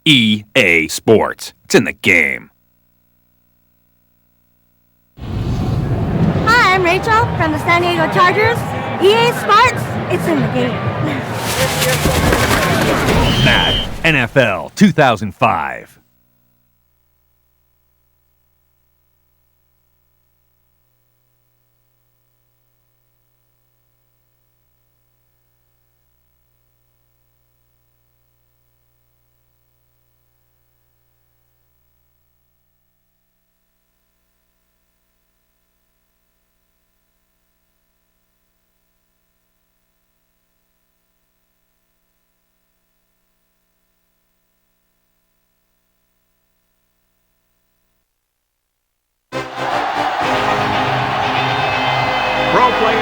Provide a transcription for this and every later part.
EA Sports. It's in the game. Hi, I'm Rachel from the San Diego Chargers. EA Sports, it's in the game. Madden NFL 2005.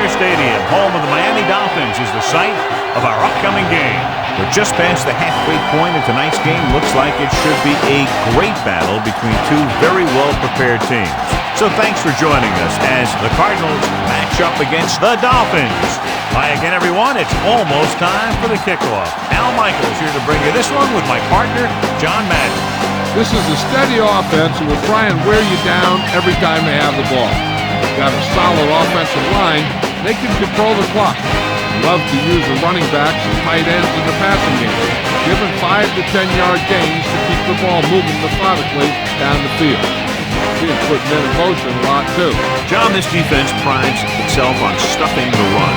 Stadium, home of the Miami Dolphins, is the site of our upcoming game. We're just past the halfway point of tonight's game. Looks like it should be a great battle between two very well-prepared teams. So thanks for joining us as the Cardinals match up against the Dolphins. Hi again, everyone. It's almost time for the kickoff. Al Michaels here to bring you this one with my partner, John Madden. This is a steady offense and will try and wear you down every time they have the ball. Got a solid offensive line. They can control the clock. Love to use the running backs and tight ends in the passing game. Give them 5 to 10 yard gains to keep the ball moving methodically down the field. See it putting it in motion a lot too. John, this defense prides itself on stuffing the run.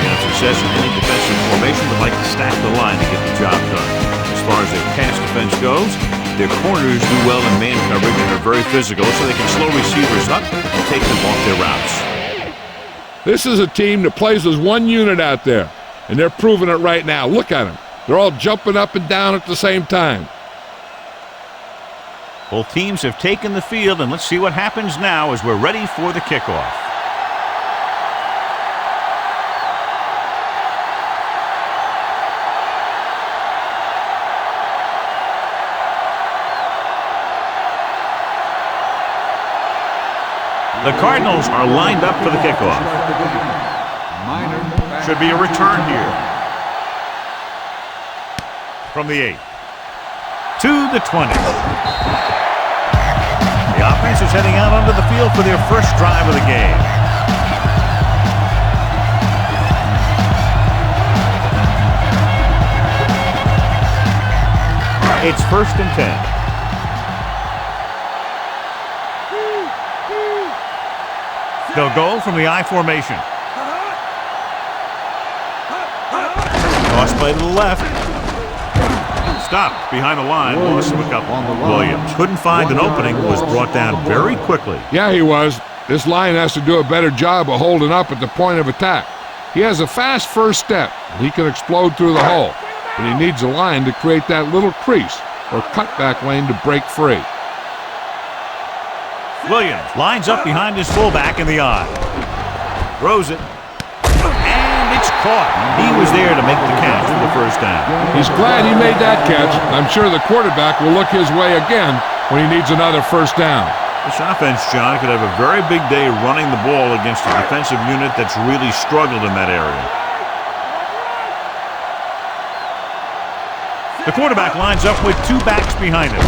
And success in any defensive formation would like to stack the line to get the job done. As far as their pass defense goes, their corners do well in man coverage and are very physical, so they can slow receivers up and take them off their routes. This is a team that plays as one unit out there, and they're proving it right now. Look at them. They're all jumping up and down at the same time. Both teams have taken the field, and let's see what happens now as we're ready for the kickoff. The Cardinals are lined up for the kickoff. Should be a return here. From the 8. To the 20. The offense is heading out onto the field for their first drive of the game. It's 1st and 10. They'll go from the I formation. Toss play to the left. Stopped behind the line. Loss of a couple. Williams couldn't find an opening. Was brought down very quickly. Yeah, he was. This line has to do a better job of holding up at the point of attack. He has a fast first step. He can explode through the hole. But he needs a line to create that little crease or cutback lane to break free. Williams lines up behind his fullback in the I. Throws it. And it's caught. He was there to make the catch for the first down. He's glad he made that catch. I'm sure the quarterback will look his way again when he needs another first down. This offense, John, could have a very big day running the ball against a defensive unit that's really struggled in that area. The quarterback lines up with 2 backs behind him.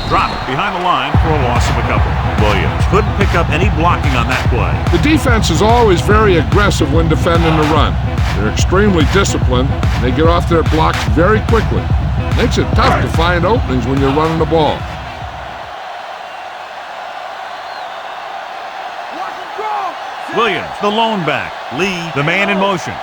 Dropped behind the line for a loss of a couple. Williams couldn't pick up any blocking on that play. The defense is always very aggressive when defending the run. They're extremely disciplined. They get off their blocks very quickly. Makes it tough to find openings when you're running the ball. Williams, the lone back. Lee, the man in motion.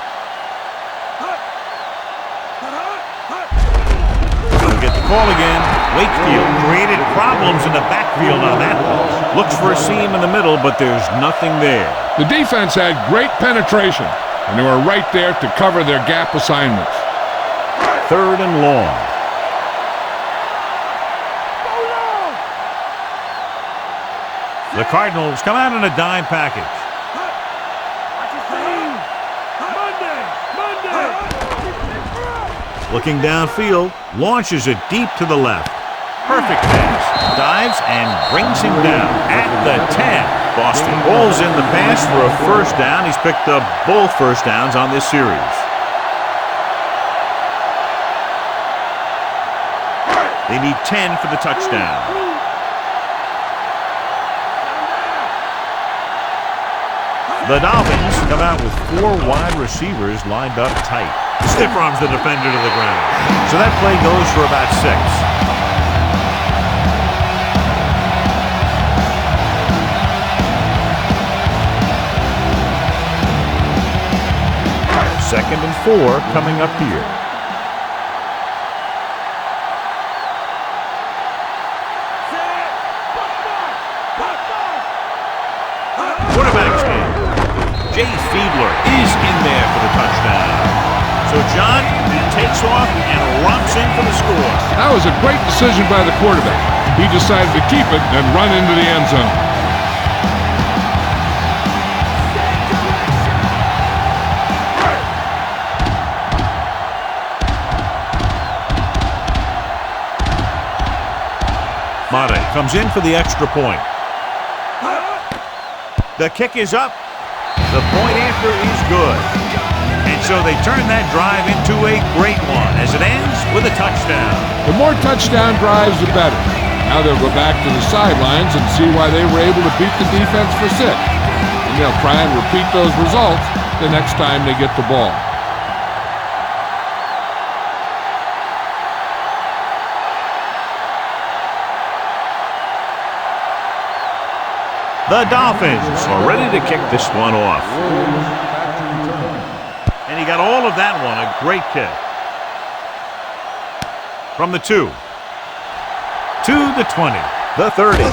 We'll get the call again. Wakefield created problems in the backfield on that ball. Looks for a seam in the middle, but there's nothing there. The defense had great penetration, and they were right there to cover their gap assignments. 3rd and long. The Cardinals come out in a dime package. Looking downfield, launches it deep to the left. Perfect pass. Dives and brings him down at the 10. Boston rolls in the pass for a first down. He's picked up both first downs on this series. They need 10 for the touchdown. The Dolphins come out with 4 wide receivers lined up tight. Stiff arms the defender to the ground. So that play goes for about 6. Second and 4 coming up here. Quarterback stand. Jay Fiedler is in there for the touchdown. So John takes off and romps in for the score. That was a great decision by the quarterback. He decided to keep it and run into the end zone. Mate comes in for the extra point. The kick is up. The point after is good. And so they turn that drive into a great one as it ends with a touchdown. The more touchdown drives, the better. Now they'll go back to the sidelines and see why they were able to beat the defense for 6. And they'll try and repeat those results the next time they get the ball. The Dolphins are ready to kick this one off. And he got all of that one, a great kick. From the 2. To the 20. The 30.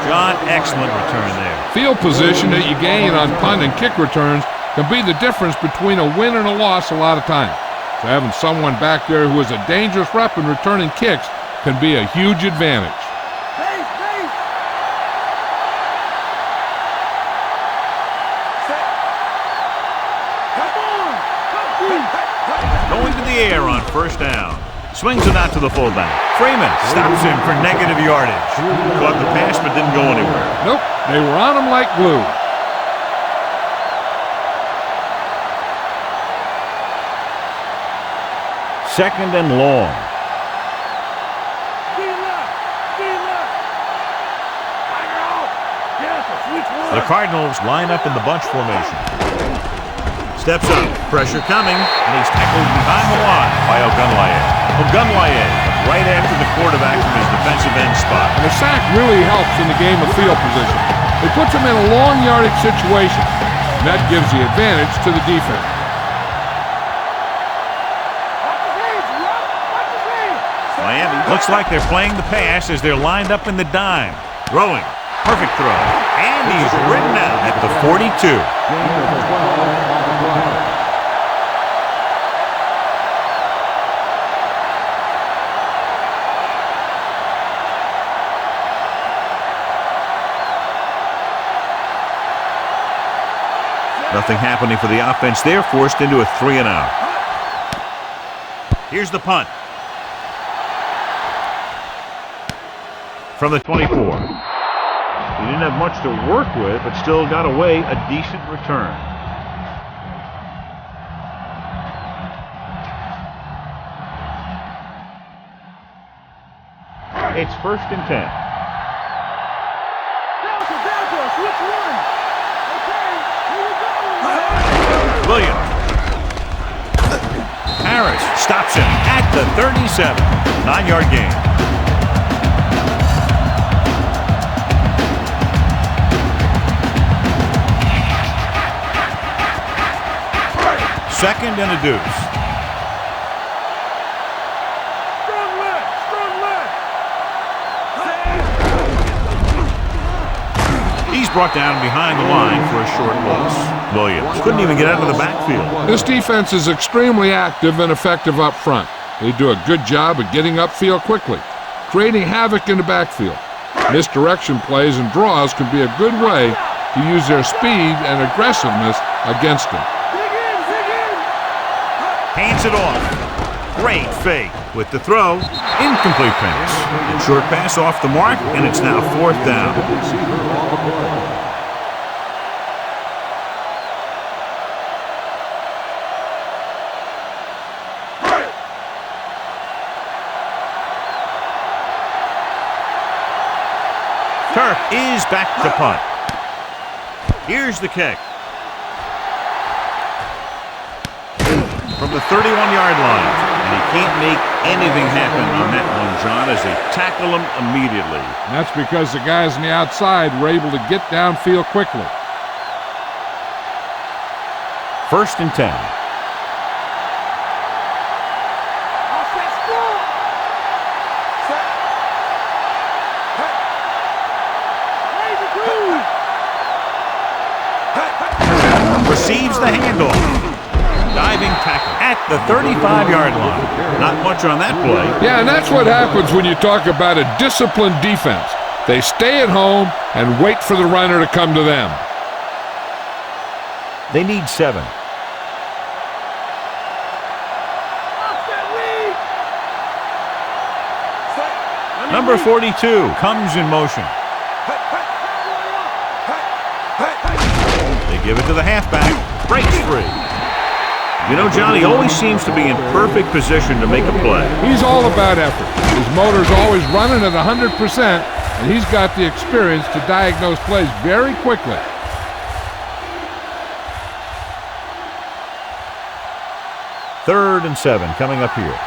John, excellent return there. Field position that you gain on punt and kick returns can be the difference between a win and a loss a lot of times. So having someone back there who is a dangerous rep in returning kicks can be a huge advantage. Air on first down. Swings it out to the fullback. Freeman stops him for negative yardage. Caught the pass but didn't go anywhere. Nope, they were on him like glue. Second and long. The Cardinals line up in the bunch formation. Steps up, pressure coming, and he's tackled behind the line by Ogunlaye. Ogunlaye right after the quarterback from his defensive end spot. And a sack really helps in the game of field position. It puts him in a long yardage situation, and that gives the advantage to the defense. Miami looks like they're playing the pass as they're lined up in the dime. Throwing, perfect throw, and he's ridden out at the 42. Nothing happening for the offense. They're forced into a 3-and-out. Here's the punt. From the 24. He didn't have much to work with, but still got away a decent return. It's first and 10. Williams. Harris stops him at the 37. 9-yard gain. Second and a deuce. Strong left, strong left. He's brought down behind the line for a short loss. Williams couldn't even get out of the backfield. This defense is extremely active and effective up front. They do a good job of getting upfield quickly, creating havoc in the backfield. Misdirection plays and draws can be a good way to use their speed and aggressiveness against them. Hands it off. Great fake with the throw. Incomplete pass. A short pass off the mark, and it's now 4th down. Turk is back to punt. Here's the kick. From the 31-yard line. And he can't make anything happen on that one, John, as they tackle him immediately. And that's because the guys on the outside were able to get downfield quickly. 1st and 10. Receives the handoff. Diving tackle at the 35-yard line. Not much on that play. Yeah, and that's what happens when you talk about a disciplined defense. They stay at home and wait for the runner to come to them. They need 7. Number 42 comes in motion. They give it to the halfback. Breaks free. You know, John, he always seems to be in perfect position to make a play. He's all about effort. His motor's always running at 100%, and he's got the experience to diagnose plays very quickly. Third and 7 coming up here.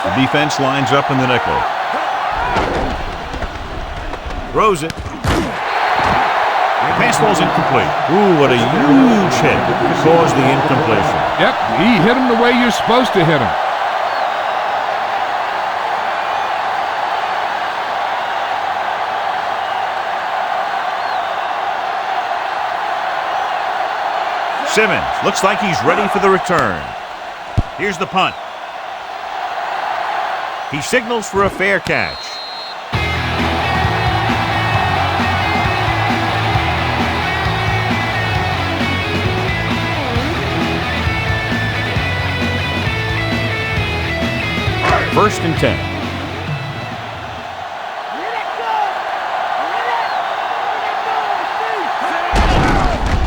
The defense lines up in the nickel. Throws it. Pass ball's incomplete. Ooh, what a huge hit caused the incompletion. Yep, he hit him the way you're supposed to hit him. Simmons looks like he's ready for the return. Here's the punt. He signals for a fair catch. First and 10.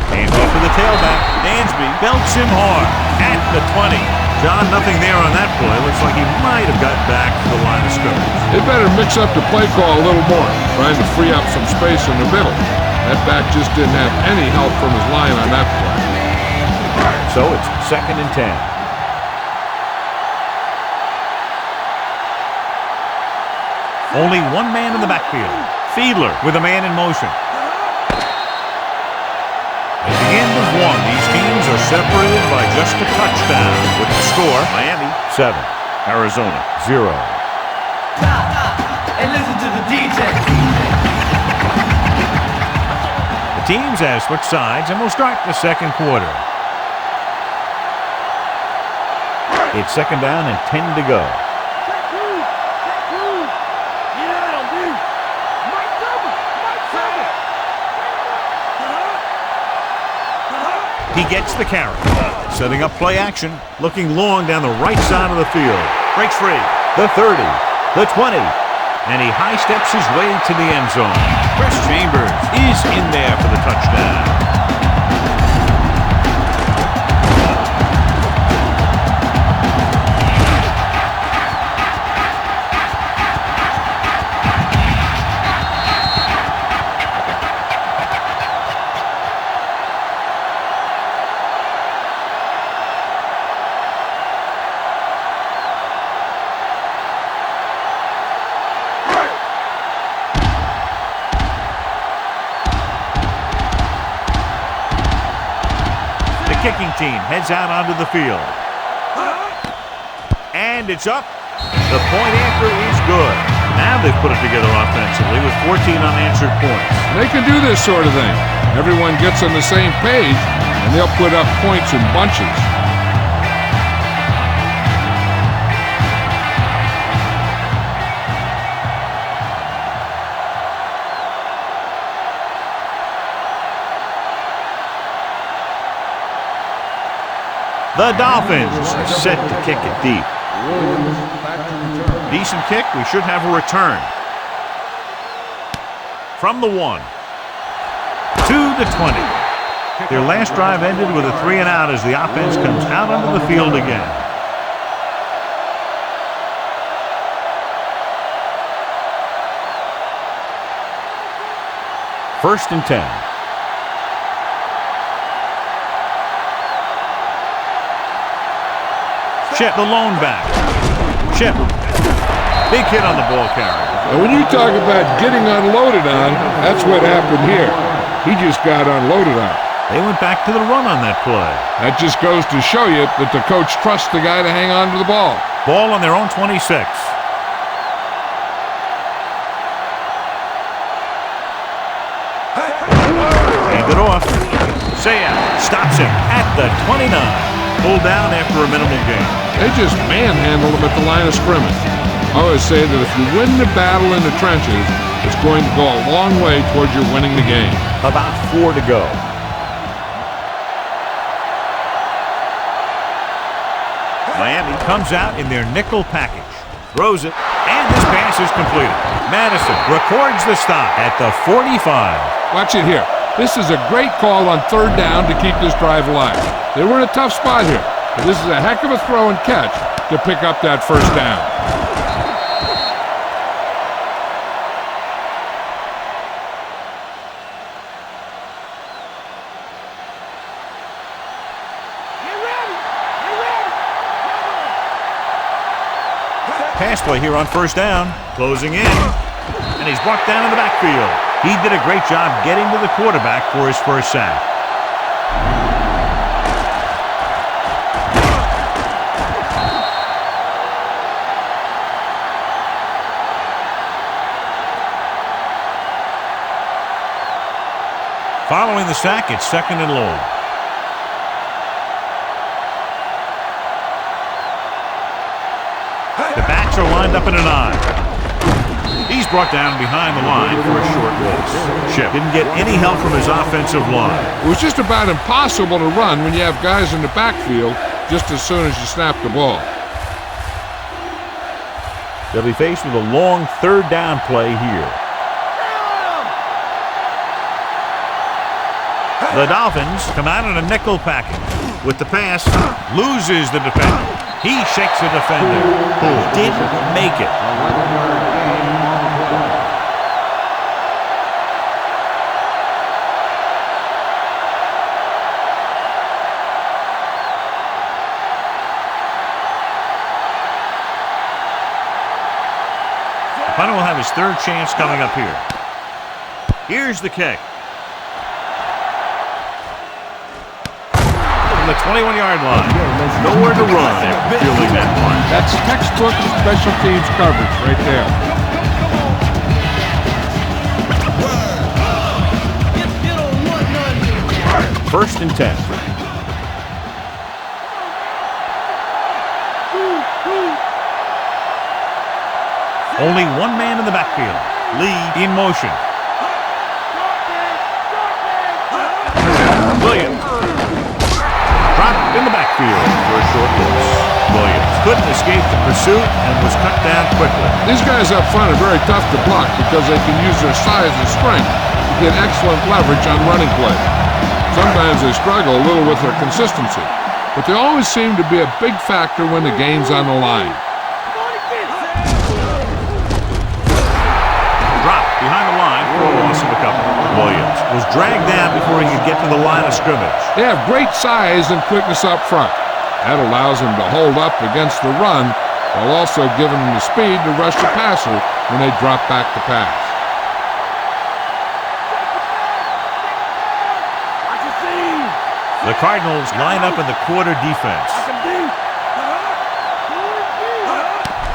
Handoff to the tailback. Dansby belts him hard at the 20. John, nothing there on that play. Looks like he might have got back to the line of scrimmage. They better mix up the play call a little more, trying to free up some space in the middle. That back just didn't have any help from his line on that play. So it's 2nd and 10. Only one man in the backfield. Fiedler with a man in motion. At the end of one, these teams are separated by just a touchdown. With the score, Miami 7, Arizona 0. And listen to the DJ. The teams have switched sides, and we'll start the second quarter. It's 2nd down and 10 to go. He gets the carry. Setting up play action. Looking long down the right side of the field. Breaks free. The 30. The 20. And he high steps his way to the end zone. Chris Chambers is in there for the touchdown. Kicking team heads out onto the field. And it's up. The point after is good. Now they've put it together offensively with 14 unanswered points. They can do this sort of thing. Everyone gets on the same page, and they'll put up points in bunches. The Dolphins set to kick it deep. Decent kick. We should have a return. From the 1 to the 20. Their last drive ended with a 3-and-out as the offense comes out onto the field again. First and 10. Chip, the lone back. Chip. Big hit on the ball carrier. And when you talk about getting unloaded on, that's what happened here. He just got unloaded on. They went back to the run on that play. That just goes to show you that the coach trusts the guy to hang on to the ball. Ball on their own 26. Hand it off. Saya stops him at the 29. Pulled down after a minimal gain. They just manhandled him at the line of scrimmage. I always say that if you win the battle in the trenches, it's going to go a long way towards your winning the game. About 4 to go. Miami comes out in their nickel package. Throws it, and this pass is completed. Madison records the stop at the 45. Watch it here. This is a great call on third down to keep this drive alive. They were in a tough spot here, but this is a heck of a throw and catch to pick up that first down. Pass play here on first down. Closing in. And he's brought down in the backfield. He did a great job getting to the quarterback for his first sack. Following the sack, it's second and long. The backs are lined up in an I. He's brought down behind the line for a short loss. Chip didn't get any help from his offensive line. It was just about impossible to run when you have guys in the backfield just as soon as you snap the ball. They'll be faced with a long third down play here. The Dolphins come out in a nickel package. With the pass, loses the defender. He shakes the defender, who didn't make it. The punter will have his third chance coming up here. Here's the kick. From the 21-yard line. Nowhere to run after fielding that punt. That's textbook special teams coverage right there. First and 10. Only one man in the backfield. Lee in motion. Williams. Dropped in the backfield for a short loss. Williams couldn't escape the pursuit and was cut down quickly. These guys up front are very tough to block because they can use their size and strength to get excellent leverage on running play. Sometimes they struggle a little with their consistency, but they always seem to be a big factor when the game's on the line. Dropped behind the line for a loss of a couple. Williams was dragged down before he could get to the line of scrimmage. They have great size and quickness up front. That allows them to hold up against the run while also giving them the speed to rush the passer when they drop back to pass. The Cardinals line up in the quarter defense.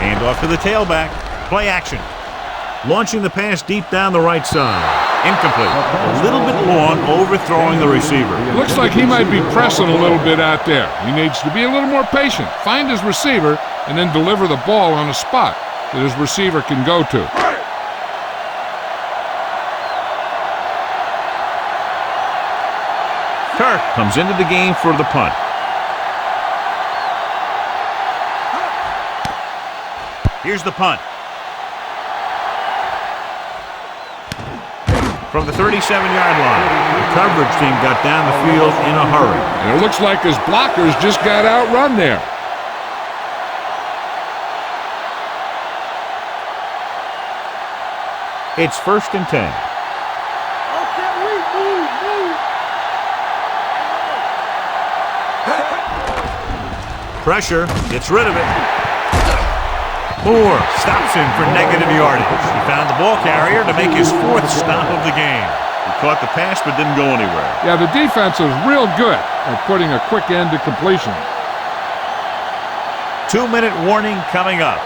Hand off to the tailback. Play action. Launching the pass deep down the right side. Incomplete. A little bit long, overthrowing the receiver. Looks like he might be pressing a little bit out there. He needs to be a little more patient, find his receiver, and then deliver the ball on a spot that his receiver can go to. Kirk comes into the game for the punt. Here's the punt. From the 37-yard line, the coverage team got down the field in a hurry. And it looks like his blockers just got outrun there. It's first and 10. Okay. Pressure, gets rid of it. Moore stops him for negative yardage. He found the ball carrier to make his 4th stop of the game. He caught the pass but didn't go anywhere. Yeah, the defense is real good at putting a quick end to completion. 2-minute warning coming up.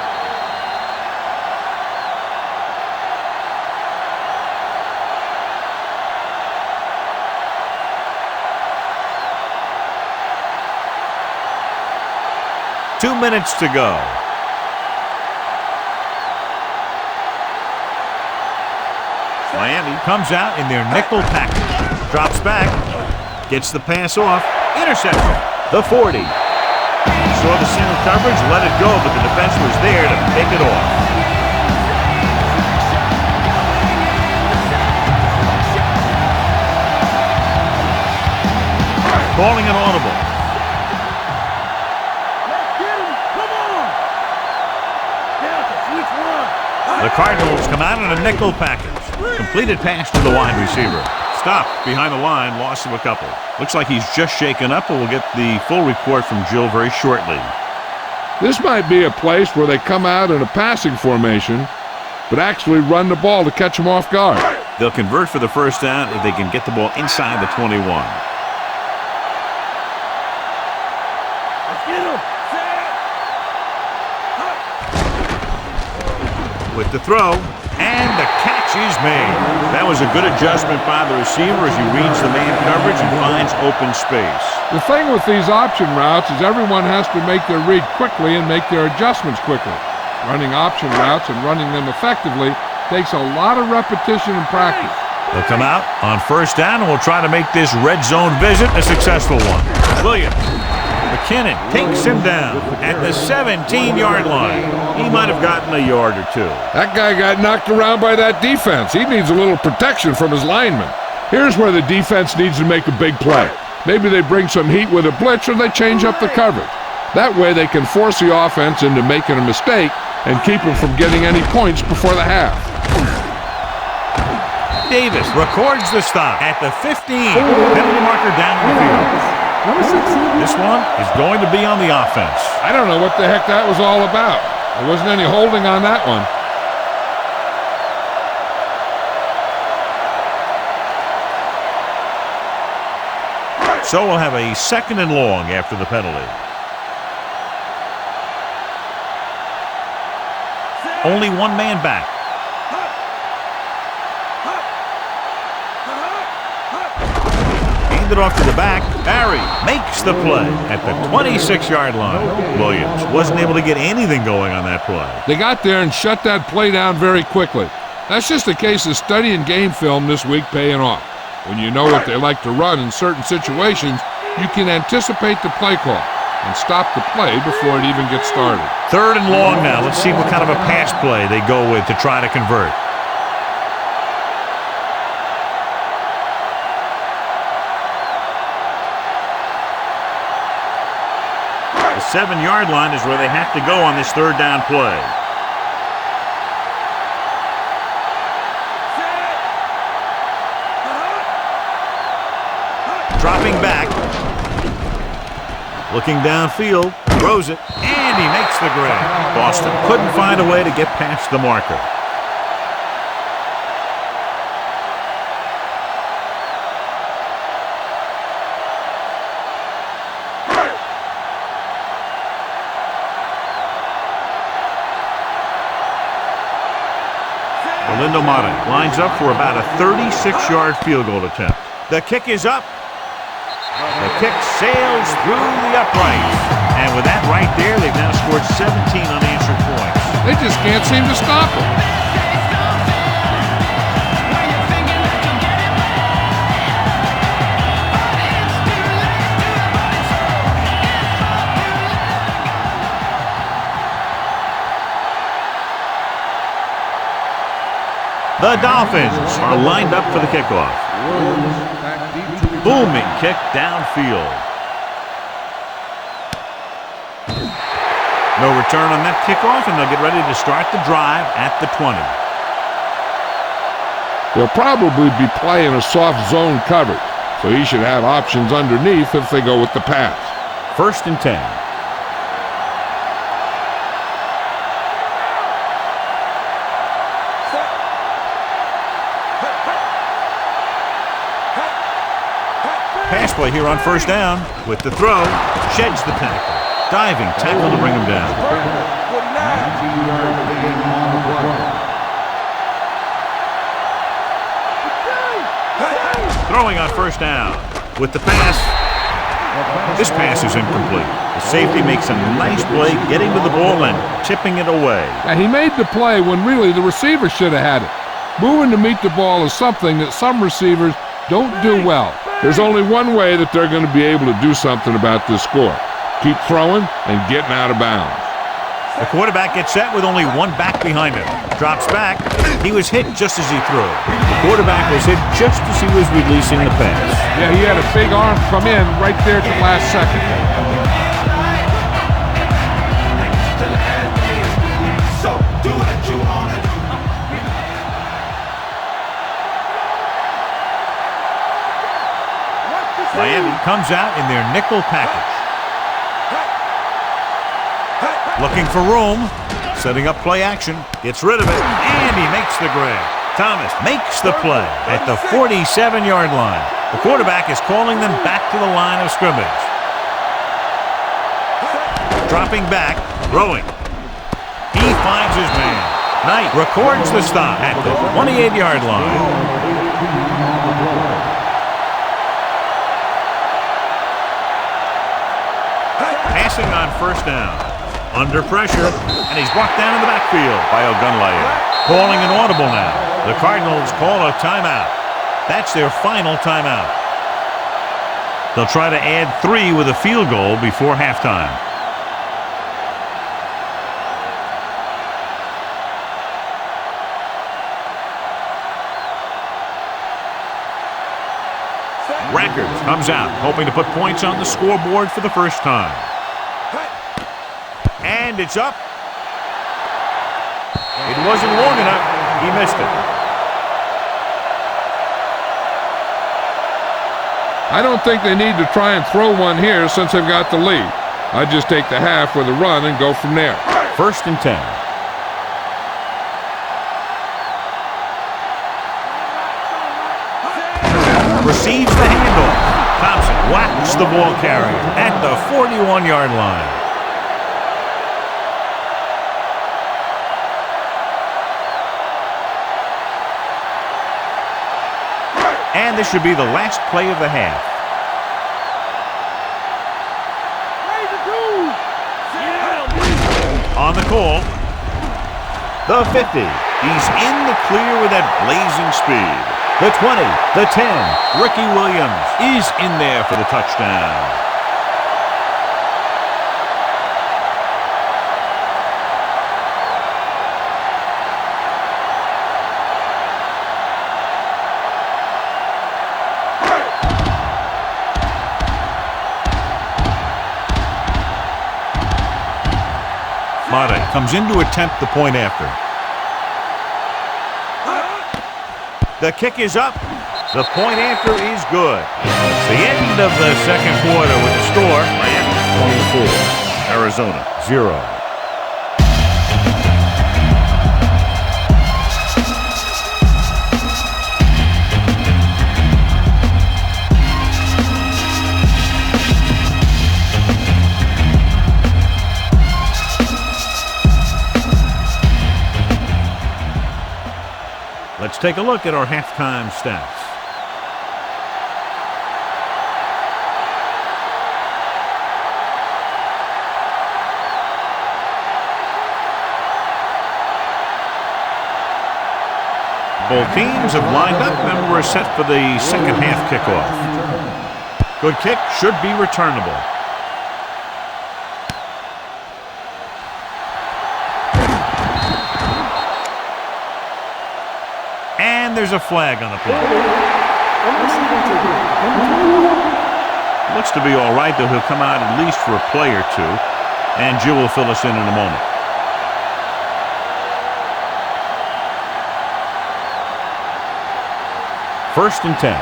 Two minutes to go. Miami comes out in their nickel package. Drops back. Gets the pass off. Interception. The 40. Saw the single coverage, let it go, but the defense was there to pick it off. Calling an audible. The Cardinals come out in a nickel package. Completed pass to the wide receiver. Stopped behind the line, loss of a couple. Looks like he's just shaken up, and we'll get the full report from Jill very shortly. This might be a place where they come out in a passing formation, but actually run the ball to catch them off guard. They'll convert for the first down if they can get the ball inside the 21. With the throw, and the catch is made. That was a good adjustment by the receiver as he reads the man coverage and finds open space. The thing with these option routes is everyone has to make their read quickly and make their adjustments quickly. Running option routes and running them effectively takes a lot of repetition and practice. They'll come out on first down, and we'll try to make this red zone visit a successful one. Williams. McKinnon takes him down at the 17-yard line. He might have gotten a yard or two. That guy got knocked around by that defense. He needs a little protection from his linemen. Here's where the defense needs to make a big play. Maybe they bring some heat with a blitz, or they change up the coverage. That way they can force the offense into making a mistake and keep them from getting any points before the half. Davis records the stop at the 15. Penalty marker down the field. This one is going to be on the offense. I don't know what the heck that was all about. There wasn't any holding on that one. So we'll have a 2nd and long after the penalty. Only one man back. Hand it off to the back. Barry makes the play at the 26-yard line. Williams wasn't able to get anything going on that play. They got there and shut that play down very quickly. That's just a case of studying game film this week paying off. When you know what they like to run in certain situations, you can anticipate the play call and stop the play before it even gets started. 3rd and long now. Let's see what kind of a pass play they go with to try to convert. The 7-yard line is where they have to go on this 3rd down play. Dropping back. Looking downfield. Throws it. And he makes the grab. Boston couldn't find a way to get past the marker. Lindo Mata lines up for about a 36-yard field goal attempt. The kick is up. The kick sails through the uprights. And with that right there, they've now scored 17 unanswered points. They just can't seem to stop them. The Dolphins are lined up for the kickoff. Booming kick downfield. No return on that kickoff, and they'll get ready to start the drive at the 20. They'll probably be playing a soft zone coverage, so he should have options underneath if they go with the pass. 1st and 10. pass play here on first down. With the throw, sheds the tackle. Diving tackle to bring him down. Throwing on first down. With the pass. This pass is incomplete. The safety makes a nice play getting to the ball and tipping it away. Yeah, he made the play when really the receiver should have had it. Moving to meet the ball is something that some receivers don't do well. There's only one way that they're going to be able to do something about this score. Keep throwing and getting out of bounds. The quarterback gets set with only one back behind him. Drops back. He was hit just as he threw. The quarterback was hit just as he was releasing the pass. Yeah, he had a big arm come in right there at the last second. Miami comes out in their nickel package. Looking for room, setting up play action, gets rid of it, and he makes the grab. Thomas makes the play at the 47-yard line. The quarterback is calling them back to the line of scrimmage. Dropping back, throwing. He finds his man. Knight records the stop at the 28-yard line. Passing on first down. Under pressure, and he's brought down in the backfield by Ogunlaye. Calling an audible now. The Cardinals call a timeout. That's their final timeout. They'll try to add 3 with a field goal before halftime. Rackers comes out, hoping to put points on the scoreboard for the first time. And it's up. It wasn't long enough. He missed it. I don't think they need to try and throw one here since they've got the lead. I'd just take the half with a run and go from there. 1st and 10. Receives the handoff. Thompson whacks the ball carrier at the 41-yard line. And this should be the last play of the half. On the call, the 50. He's in the clear with that blazing speed. The 20, the 10. Ricky Williams is in there for the touchdown. Madden comes in to attempt the point after. The kick is up. The point after is good. It's the end of the second quarter with the score. Miami 24, Arizona 0. Let's take a look at our halftime stats. Both teams have lined up and we're set for the second half kickoff. Good kick, should be returnable. And there's a flag on the play. Looks to be all right, though he'll come out at least for a play or two. And Jill will fill us in a moment. First and 10.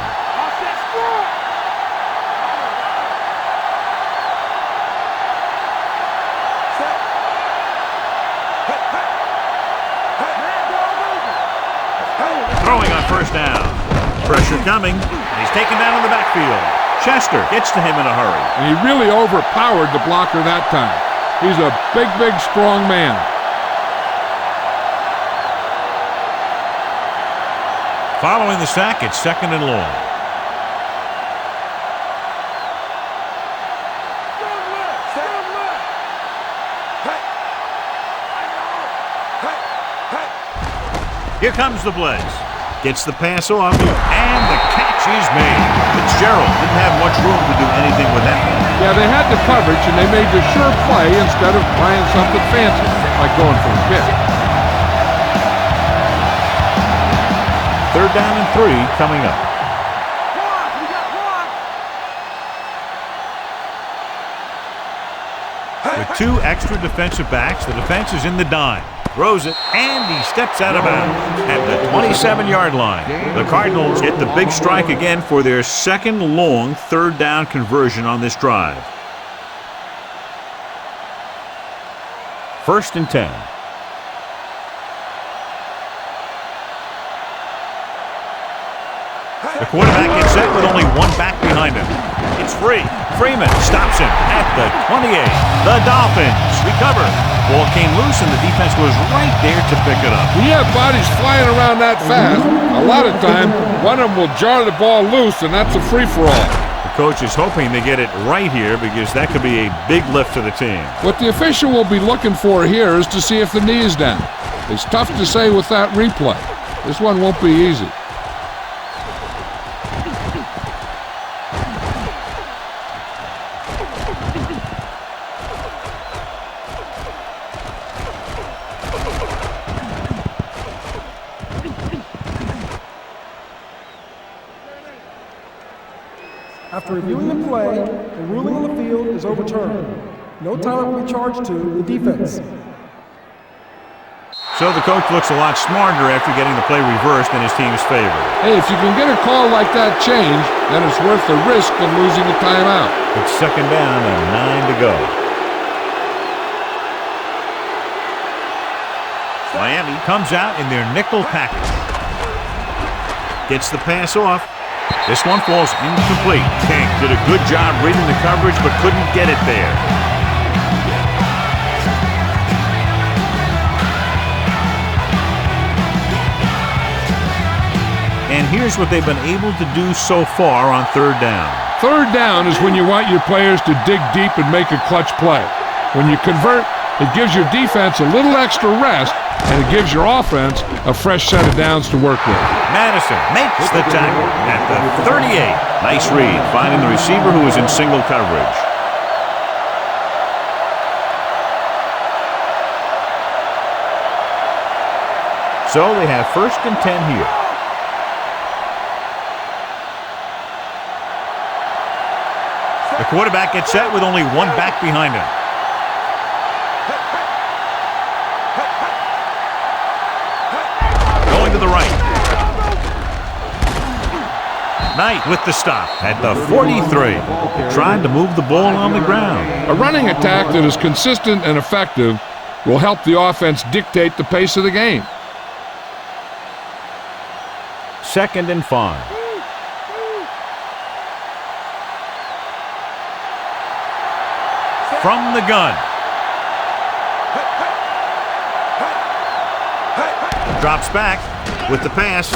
Throwing on first down. Pressure coming. He's taken down in the backfield. Chester gets to him in a hurry. And he really overpowered the blocker that time. He's a big, big, strong man. Following the sack, it's 2nd and long. Here comes the blitz. Gets the pass off, and the catch is made. Fitzgerald didn't have much room to do anything with that one. Yeah, they had the coverage, and they made the sure play instead of trying something fancy, like going for a kick. 3rd down and 3 coming up. With 2 extra defensive backs, the defense is in the dime. Throws it, and he steps out of bounds at the 27-yard line. The Cardinals get the big strike again for their 2nd long 3rd down conversion on this drive. 1st and 10. The quarterback gets set with only 1 back behind him. It's free. Freeman stops him at the 28. The Dolphins recover. Ball came loose, and the defense was right there to pick it up. When you have bodies flying around that fast, a lot of time, one of them will jar the ball loose, and that's a free-for-all. The coach is hoping they get it right here because that could be a big lift for the team. What the official will be looking for here is to see if the knee is down. It's tough to say with that replay. This one won't be easy. After reviewing the play, the ruling on the field is overturned. No time will be charged to the defense. So the coach looks a lot smarter after getting the play reversed in his team's favor. Hey, if you can get a call like that changed, then it's worth the risk of losing a timeout. It's 2nd down and 9 to go. Miami comes out in their nickel package. Gets the pass off. This one falls incomplete. Tank did a good job reading the coverage but couldn't get it there. And here's what they've been able to do so far on 3rd down. 3rd down is when you want your players to dig deep and make a clutch play. When you convert, it gives your defense a little extra rest, and it gives your offense a fresh set of downs to work with. Madison makes the tackle at the 38. Nice read, finding the receiver who is in single coverage. So they have 1st and 10 here. The quarterback gets set with only 1 back behind him. Going to the right. Knight with the stop at the 43. Trying to move the ball on the ground. A running attack that is consistent and effective will help the offense dictate the pace of the game. 2nd and 5. From the gun. Drops back with the pass,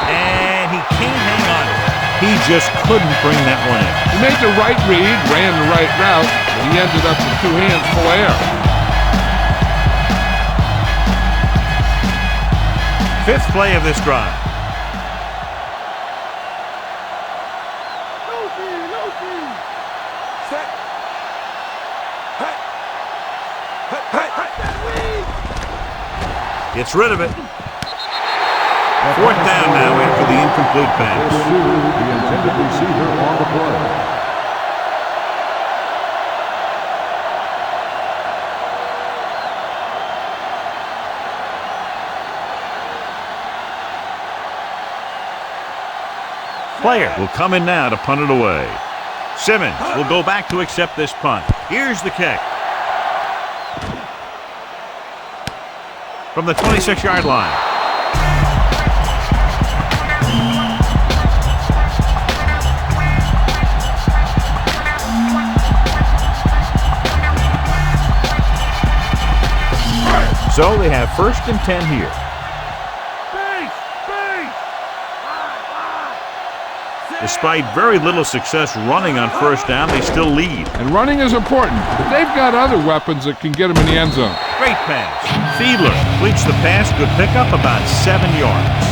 and he can't hang on. He just couldn't bring that one in. He made the right read, ran the right route, and he ended up with 2 hands full of air. 5th play of this drive. Gets rid of it. 4th down now after the incomplete pass. The intended receiver on the play. Player will come in now to punt it away. Simmons will go back to accept this punt. Here's the kick. From the 26-yard line. So they have 1st and 10 here. Despite very little success running on 1st down, they still lead. And running is important, but they've got other weapons that can get them in the end zone. Great pass. Fiedler completes the pass. Good pickup, about 7 yards.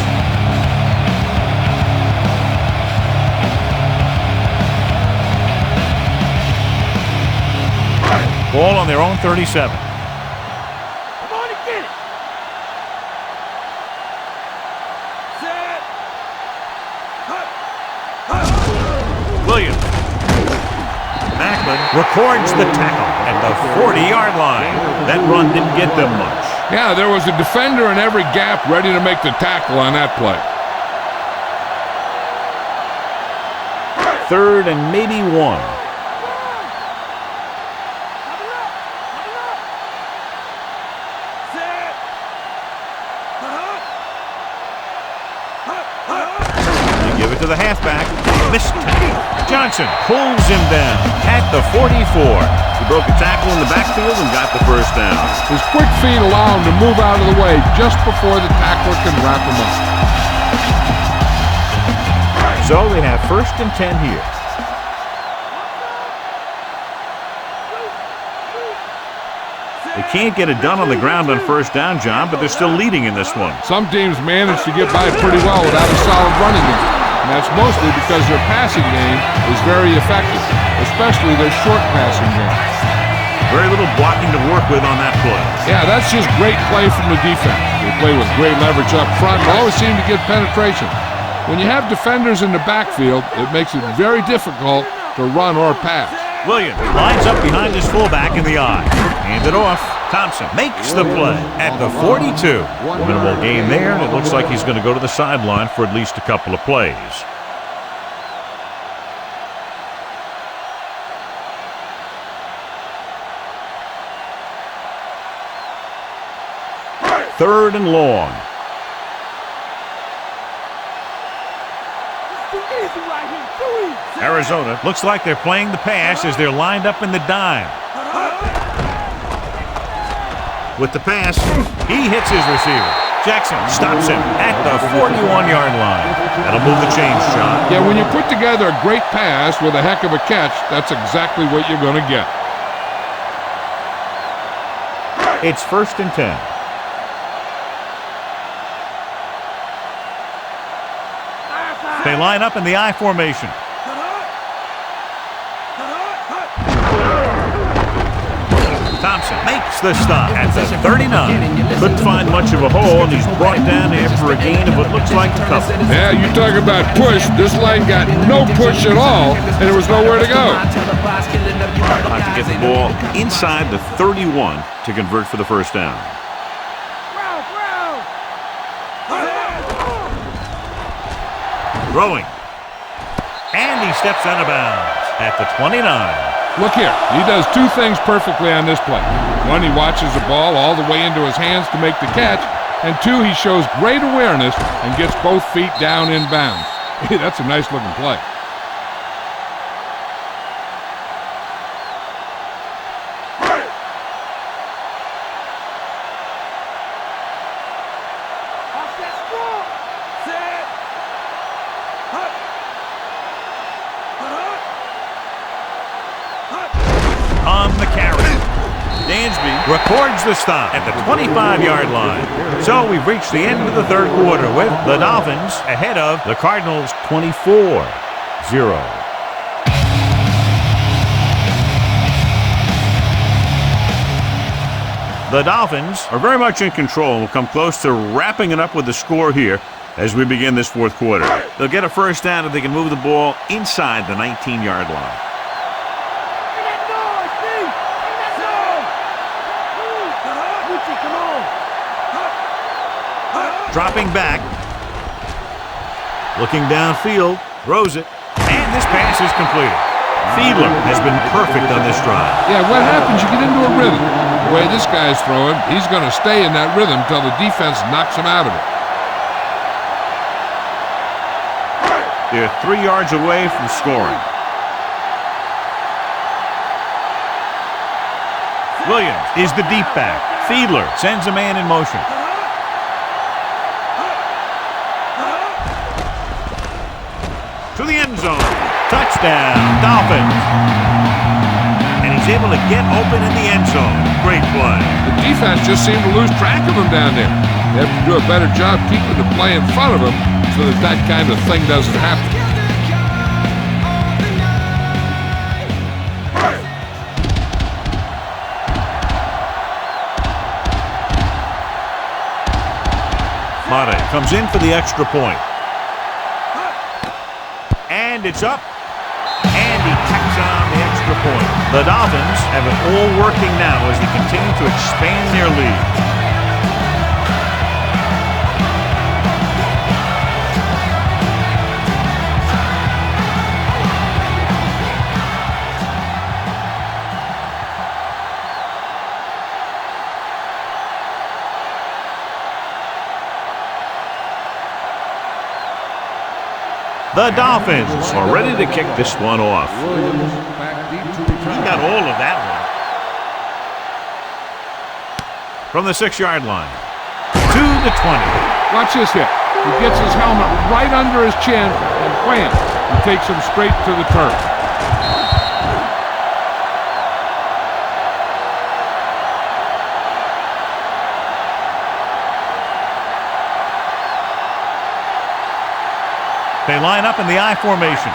Ball on their own 37. Come on and get it. Set. Williams. Macklin records the tackle at the 40-yard line. That run didn't get them much. Yeah, there was a defender in every gap ready to make the tackle on that play. 3rd and maybe 1. Give it to the halfback. Missed tackle. Johnson pulls him down at the 44. He broke a tackle in the backfield and got the 1st down. His quick feet allow him to move out of the way just before the tackler can wrap him up. So they have 1st and 10 here. They can't get it done on the ground on 1st down, John, but they're still leading in this one. Some teams manage to get by pretty well without a solid running game. And that's mostly because their passing game is very effective, especially their short passing game. Very little blocking to work with on that play. Yeah, that's just great play from the defense. They play with great leverage up front and always seem to get penetration. When you have defenders in the backfield, it makes it very difficult to run or pass. Williams lines up behind his fullback in the eye. Hand it off. Thompson makes the play at the 42. Minimal gain there, and it looks like he's going to go to the sideline for at least a couple of plays. Third and long. Arizona looks like they're playing the pass as they're lined up in the dime. With the pass, he hits his receiver. Jackson stops him at the 41-yard line. That'll move the chains, John. Yeah, when you put together a great pass with a heck of a catch, that's exactly what you're going to get. It's 1st and 10. They line up in the I formation. Thompson makes the stop at the 39. Couldn't find much of a hole, and he's brought down after a gain of what looks like a couple. Yeah, you talk about push. This line got no push at all, and there was nowhere to go. Have to get the ball inside the 31 to convert for the 1st down. Throwing. And he steps out of bounds at the 29. Look here, he does 2 things perfectly on this play. 1, he watches the ball all the way into his hands to make the catch, and 2, he shows great awareness and gets both feet down in bounds. Hey, that's a nice looking play. Records the stop at the 25-yard line. So we've reached the end of the 3rd quarter with the Dolphins ahead of the Cardinals 24-0. The Dolphins are very much in control and will come close to wrapping it up with the score here as we begin this 4th quarter. They'll get a 1st down if they can move the ball inside the 19-yard line. Dropping back, looking downfield, throws it, and this pass is completed. Fiedler has been perfect on this drive. Yeah, what happens? You get into a rhythm. The way this guy's throwing, he's going to stay in that rhythm until the defense knocks him out of it. They're 3 yards away from scoring. Williams is the deep back. Fiedler sends a man in motion. To the end zone. Touchdown, Dolphins. And he's able to get open in the end zone. Great play. The defense just seemed to lose track of him down there. They have to do a better job keeping the play in front of him so that that kind of thing doesn't happen. Mate comes in for the extra point. And it's up. And he tacks on the extra point. The Dolphins have it all working now as they continue to expand their lead. The Dolphins are ready to kick this one off. He got all of that one. From the 6-yard line to the 20. Watch this hit. He gets his helmet right under his chin and wham, he takes him straight to the turf. They line up in the I formation.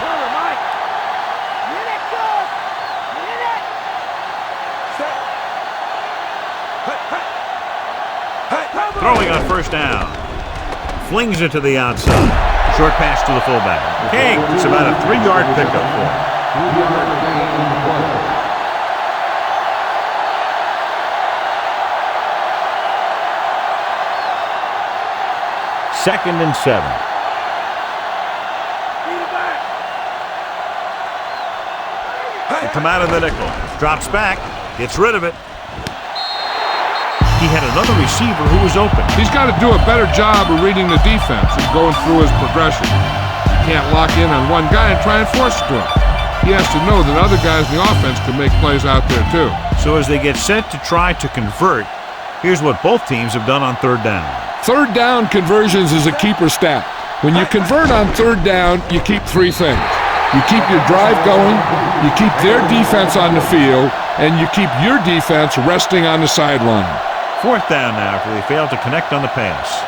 Throwing on first down. Flings it to the outside. Short pass to the fullback. King, it's about a 3-yard pickup for him. 2-yard gain in the play. Second and 7. Come out of the nickel. Drops back. Gets rid of it. He had another receiver who was open. He's got to do a better job of reading the defense and going through his progression. He can't lock in on one guy and try and force it to him. He has to know that other guys in the offense can make plays out there too. So as they get set to try to convert, here's what both teams have done on third down. Third down conversions is a keeper stat. When you convert on third down, you keep 3 things. You keep your drive going, you keep their defense on the field, and you keep your defense resting on the sideline. Fourth down now after they failed to connect on the pass.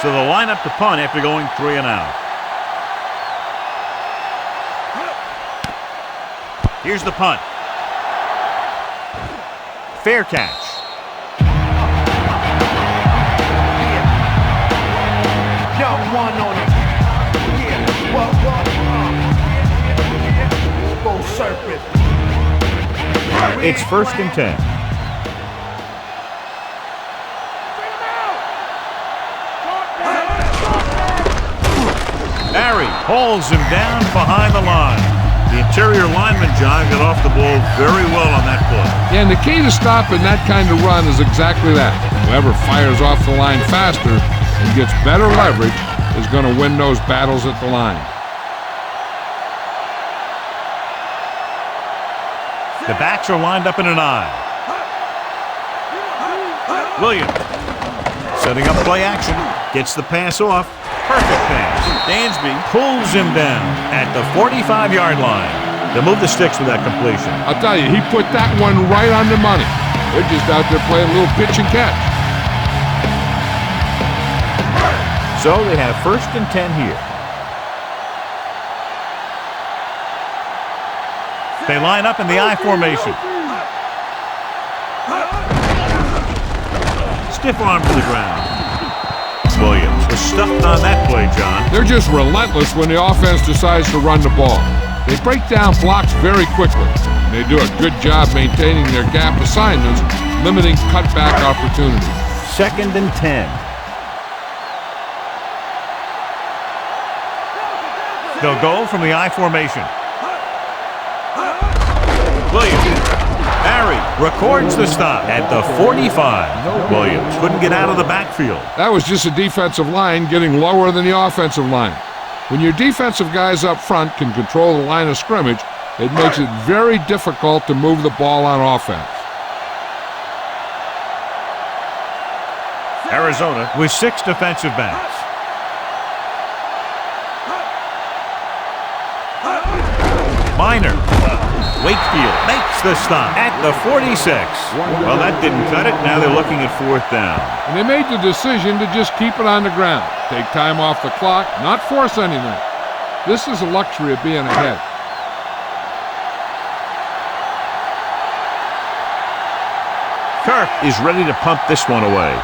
So they'll line up to punt after going 3 and out. Here's the punt. Fair catch. It's first and 10. Barry pulls him down behind the line. The interior lineman, John, got off the ball very well on that play. And the key to stopping that kind of run is exactly that. Whoever fires off the line faster and gets better leverage is going to win those battles at the line. The backs are lined up in an I. Williams setting up play action. Gets the pass off. Perfect pass. Dansby pulls him down at the 45-yard line. They move the sticks with that completion. I'll tell you, he put that one right on the money. They're just out there playing a little pitch and catch. So they have first and 10 here. They line up in the I formation. Stiff arm to the ground. Williams was stuffed on that play, John. They're just relentless when the offense decides to run the ball. They break down blocks very quickly. They do a good job maintaining their gap assignments, limiting cutback opportunities. Second and 10. They'll go from the I formation. Williams. Barry records the stop at the 45. Williams couldn't get out of the backfield. That was just a defensive line getting lower than the offensive line. When your defensive guys up front can control the line of scrimmage, it makes it very difficult to move the ball on offense. Arizona with 6 defensive backs. Minor. Wakefield makes the stop at the 46. Well, that didn't cut it. Now they're looking at 4th down. And they made the decision to just keep it on the ground. Take time off the clock, not force anything. This is the luxury of being ahead. Kirk is ready to pump this one away.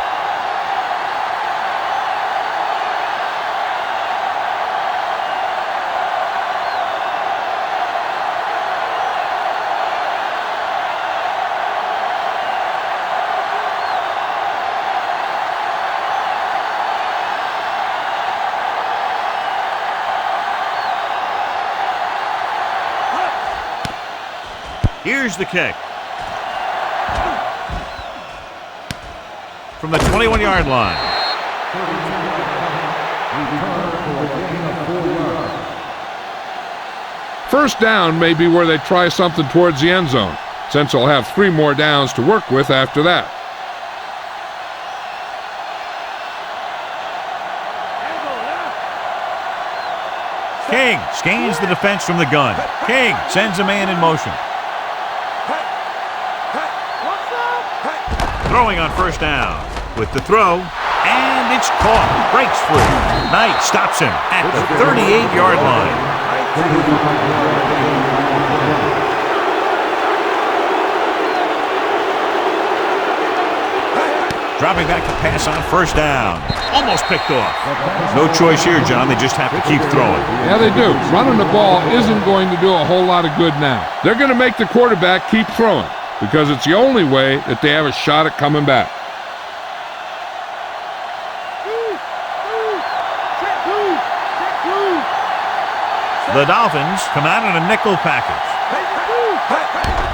Here's the kick. From the 21-yard line. First down may be where they try something towards the end zone, since they'll have 3 more downs to work with after that. King scans the defense from the gun. King sends a man in motion. Throwing on first down. With the throw, and it's caught. Breaks free. Knight stops him at the 38-yard line. Dropping back to pass on first down. Almost picked off. No choice here, John. They just have to keep throwing. Yeah, they do. Running the ball isn't going to do a whole lot of good now. They're going to make the quarterback keep throwing because it's the only way that they have a shot at coming back. The Dolphins come out in a nickel package.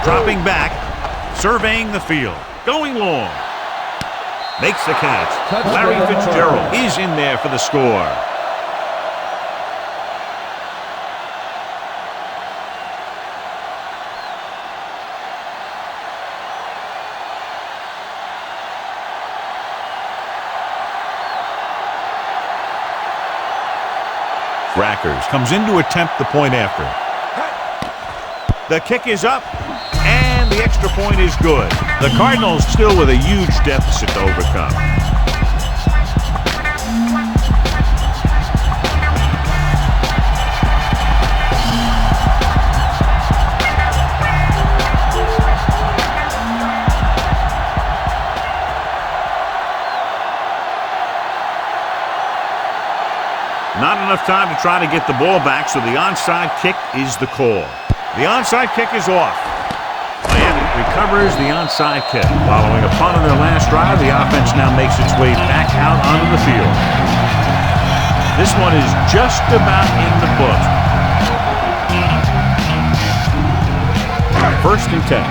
Dropping back, surveying the field, going long. Makes the catch. Larry Fitzgerald is in there for the score. Rackers comes in to attempt the point after. The kick is up, and the extra point is good. The Cardinals still with a huge deficit to overcome. Not enough time to try to get the ball back, so the onside kick is the call. The onside kick is off. Miami recovers the onside kick. Following a punt on their last drive, the offense now makes its way back out onto the field. This one is just about in the books. 1st and 10.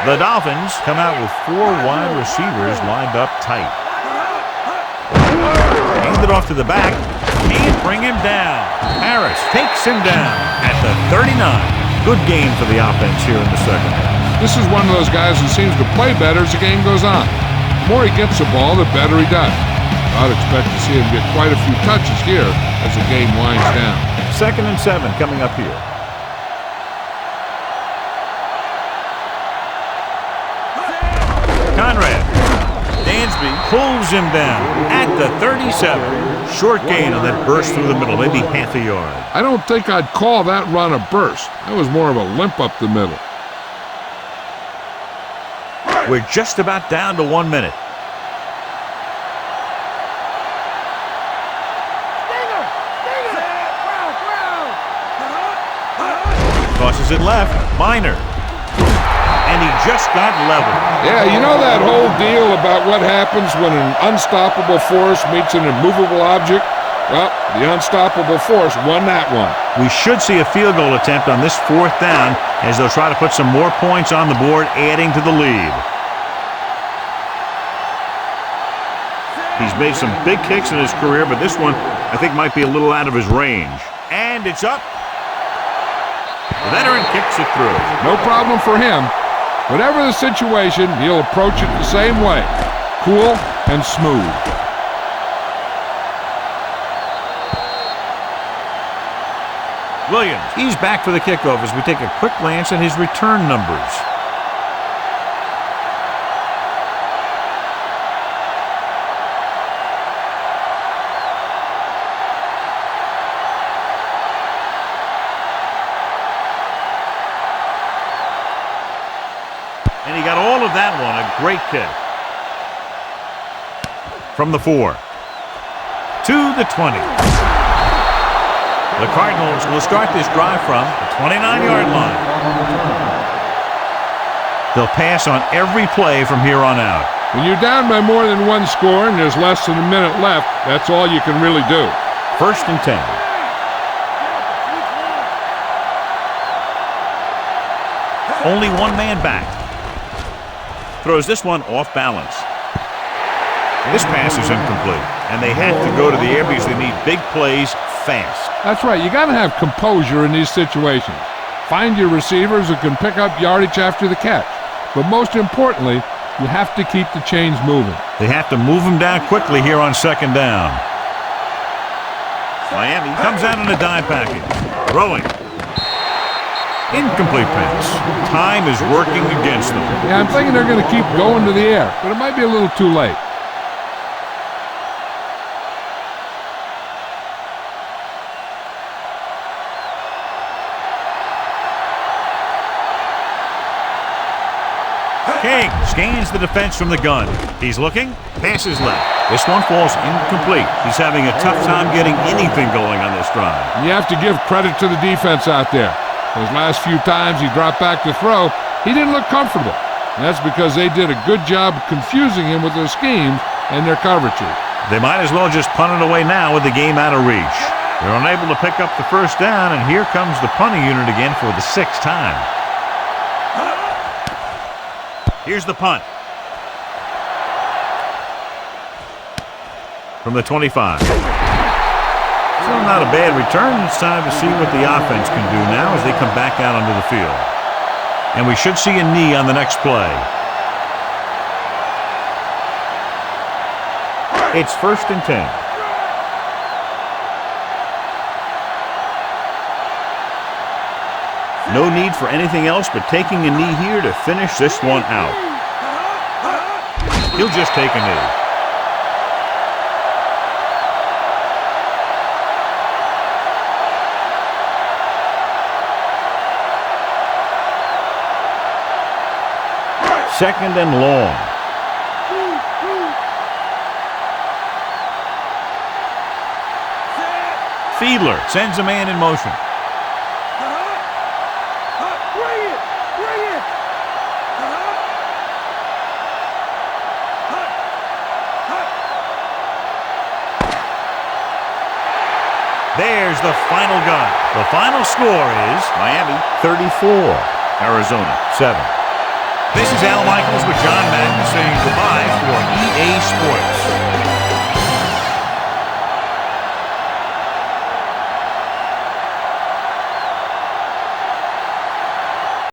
The Dolphins come out with 4 wide receivers lined up tight. Hand it off to the back. Can't bring him down. Harris takes him down at the 39. Good game for the offense here in the second half. This is one of those guys who seems to play better as the game goes on. The more he gets the ball, the better he does. I'd expect to see him get quite a few touches here as the game winds down. 2nd and 7 coming up here. Conrad. Dansby pulls him down at the 37. Short gain on that burst through the middle, maybe half a yard. I don't think I'd call that run a burst. That was more of a limp up the middle. We're just about down to 1 minute. Tosses it left. Minor. And he just got leveled. Yeah, you know that whole deal about what happens when an unstoppable force meets an immovable object? Well, the unstoppable force won that one. We should see a field goal attempt on this 4th down as they'll try to put some more points on the board, adding to the lead. He's made some big kicks in his career, but this one I think might be a little out of his range. And it's up. The veteran kicks it through. No problem for him. Whatever the situation, he'll approach it the same way. Cool and smooth. Williams, he's back for the kickoff as we take a quick glance at his return numbers. And he got all of that one. A great kick. From the 4 to the 20. The Cardinals will start this drive from the 29-yard line. They'll pass on every play from here on out. When you're down by more than one score and there's less than a minute left, that's all you can really do. 1st and 10. Only one man back. Throws this one off balance. This pass is incomplete, and they have to go to the air because they need big plays fast. That's right. You got to have composure in these situations. Find your receivers who can pick up yardage after the catch. But most importantly, you have to keep the chains moving. They have to move them down quickly here on 2nd down. Miami comes out in a dime package. Throwing. Incomplete pass. Time is working against them. Yeah, I'm thinking they're going to keep going to the air, but it might be a little too late. King scans the defense from the gun. He's looking, passes left. This one falls incomplete. He's having a tough time getting anything going on this drive. You have to give credit to the defense out there. Those last few times he dropped back to throw, he didn't look comfortable. And that's because they did a good job confusing him with their schemes and their coverages. They might as well just punt it away now with the game out of reach. They're unable to pick up the 1st down, and here comes the punting unit again for the 6th time. Here's the punt. From the 25. Still not a bad return. It's time to see what the offense can do now as they come back out onto the field. And we should see a knee on the next play. It's 1st and 10. No need for anything else but taking a knee here to finish this one out. He'll just take a knee. Second and long. Fiedler sends a man in motion. There's the final gun. The final score is Miami 34, Arizona 7. This is Al Michaels with John